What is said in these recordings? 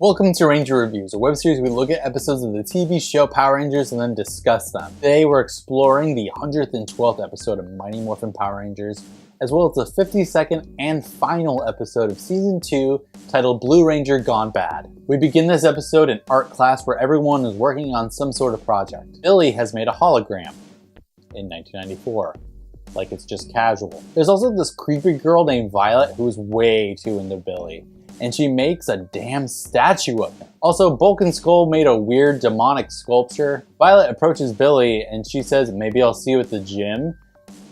Welcome to Ranger Reviews, a web series where we look at episodes of the TV show Power Rangers and then discuss them. Today we're exploring the 112th episode of Mighty Morphin Power Rangers, as well as the 52nd and final episode of Season 2 titled Blue Ranger Gone Bad. We begin this episode in art class where everyone is working on some sort of project. Billy has made a hologram in 1994. Like it's just casual. There's also this creepy girl named Violet who's way too into Billy, and she makes a damn statue of him. Also, Bulk and Skull made a weird demonic sculpture. Violet approaches Billy and she says, "Maybe I'll see you at the gym."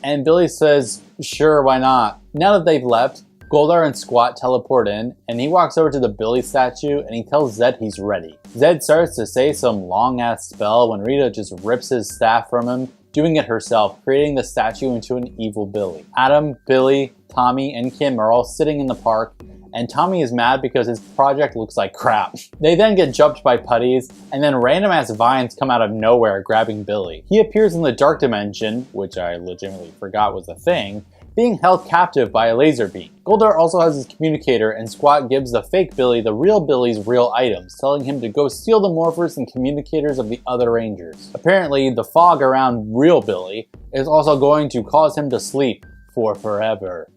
And Billy says, "Sure, why not?" Now that they've left, Goldar and Squat teleport in, and he walks over to the Billy statue and he tells Zed he's ready. Zed starts to say some long-ass spell when Rita just rips his staff from him, doing it herself, creating the statue into an evil Billy. Adam, Billy, Tommy, and Kim are all sitting in the park, and Tommy is mad because his project looks like crap. They then get jumped by putties, and then random ass vines come out of nowhere grabbing Billy. He appears in the dark dimension, which I legitimately forgot was a thing, being held captive by a laser beam. Goldar also has his communicator, and Squat gives the fake Billy the real Billy's real items, telling him to go steal the morphers and communicators of the other Rangers. Apparently, the fog around real Billy is also going to cause him to sleep for forever.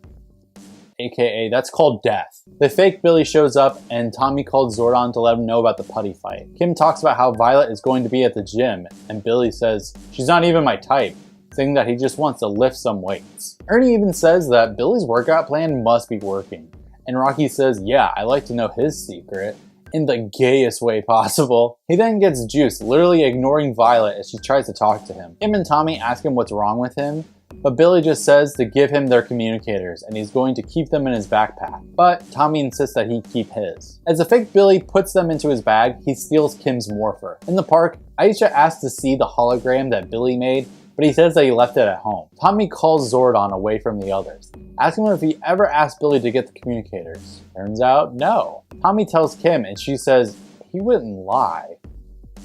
AKA, that's called death. The fake Billy shows up and Tommy called Zordon to let him know about the putty fight. Kim talks about how Violet is going to be at the gym, and Billy says, "She's not even my type," saying that he just wants to lift some weights. Ernie even says that Billy's workout plan must be working, and Rocky says, "Yeah, I like to know his secret," in the gayest way possible. He then gets juiced, literally ignoring Violet as she tries to talk to him. Kim and Tommy ask him what's wrong with him, but Billy just says to give him their communicators and he's going to keep them in his backpack. But Tommy insists that he keep his. As the fake Billy puts them into his bag, he steals Kim's morpher. In the park, Aisha asks to see the hologram that Billy made, but he says that he left it at home. Tommy calls Zordon away from the others, asking him if he ever asked Billy to get the communicators. Turns out, no. Tommy tells Kim and she says he wouldn't lie,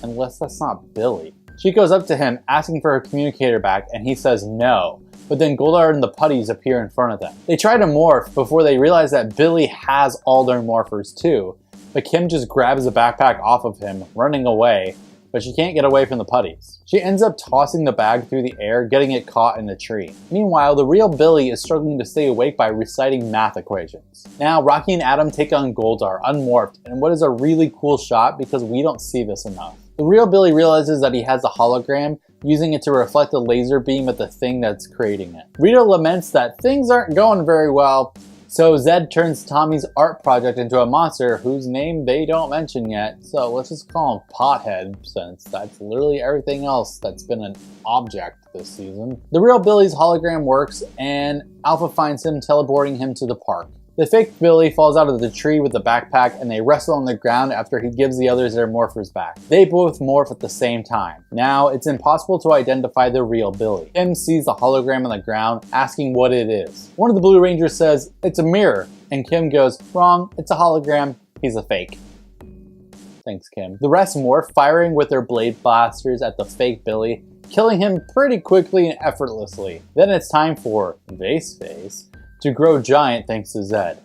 unless that's not Billy. She goes up to him asking for her communicator back and he says no, but then Goldar and the putties appear in front of them. They try to morph before they realize that Billy has all their morphers too, but Kim just grabs the backpack off of him, running away, but she can't get away from the putties. She ends up tossing the bag through the air, getting it caught in a tree. Meanwhile, the real Billy is struggling to stay awake by reciting math equations. Now, Rocky and Adam take on Goldar, unmorphed, in what is a really cool shot because we don't see this enough. The real Billy realizes that he has a hologram, using it to reflect a laser beam at the thing that's creating it. Rita laments that things aren't going very well, so Zed turns Tommy's art project into a monster whose name they don't mention yet, so let's just call him Pothead, since that's literally everything else that's been an object this season. The real Billy's hologram works, and Alpha finds him, teleporting him to the park. The fake Billy falls out of the tree with the backpack and they wrestle on the ground after he gives the others their morphers back. They both morph at the same time. Now, it's impossible to identify the real Billy. Kim sees the hologram on the ground, asking what it is. One of the Blue Rangers says, "It's a mirror," and Kim goes, "Wrong, it's a hologram, he's a fake." Thanks, Kim. The rest morph, firing with their blade blasters at the fake Billy, killing him pretty quickly and effortlessly. Then it's time for Vase Face to grow giant thanks to Zed.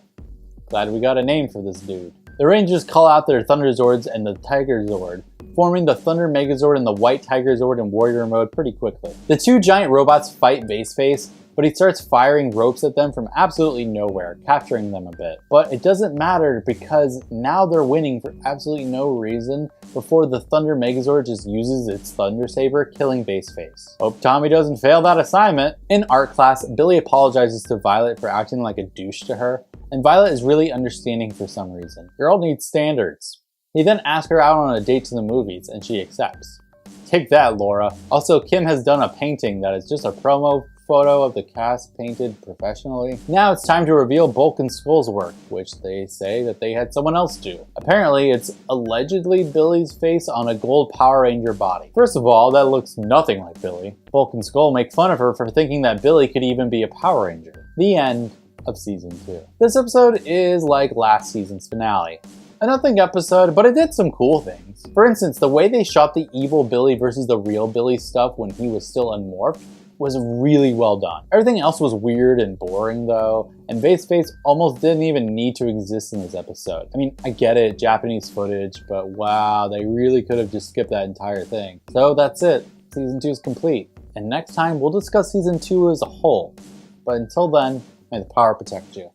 Glad we got a name for this dude. The Rangers call out their Thunder Zords and the Tiger Zord, forming the Thunder Megazord and the White Tiger Zord in warrior mode pretty quickly. The two giant robots fight Vase Face, but he starts firing ropes at them from absolutely nowhere, capturing them a bit. But it doesn't matter because now they're winning for absolutely no reason before the Thunder Megazord just uses its Thunder Saber, killing Vase Face. Hope Tommy doesn't fail that assignment. In art class, Billy apologizes to Violet for acting like a douche to her, and Violet is really understanding for some reason. Girl needs standards. He then asks her out on a date to the movies, and she accepts. Take that, Laura. Also, Kim has done a painting that is just a promo photo of the cast painted professionally. Now it's time to reveal Bulk and Skull's work, which they say that they had someone else do. Apparently, it's allegedly Billy's face on a gold Power Ranger body. First of all, that looks nothing like Billy. Bulk and Skull make fun of her for thinking that Billy could even be a Power Ranger. The end of Season 2. This episode is like last season's finale. A nothing episode, but it did some cool things. For instance, the way they shot the evil Billy versus the real Billy stuff when he was still unmorphed was really well done. Everything else was weird and boring though, and Vase Face almost didn't even need to exist in this episode. I mean, I get it, Japanese footage, but wow, they really could have just skipped that entire thing. So that's it, Season 2 is complete. And next time, we'll discuss Season 2 as a whole. But until then, may the power protect you.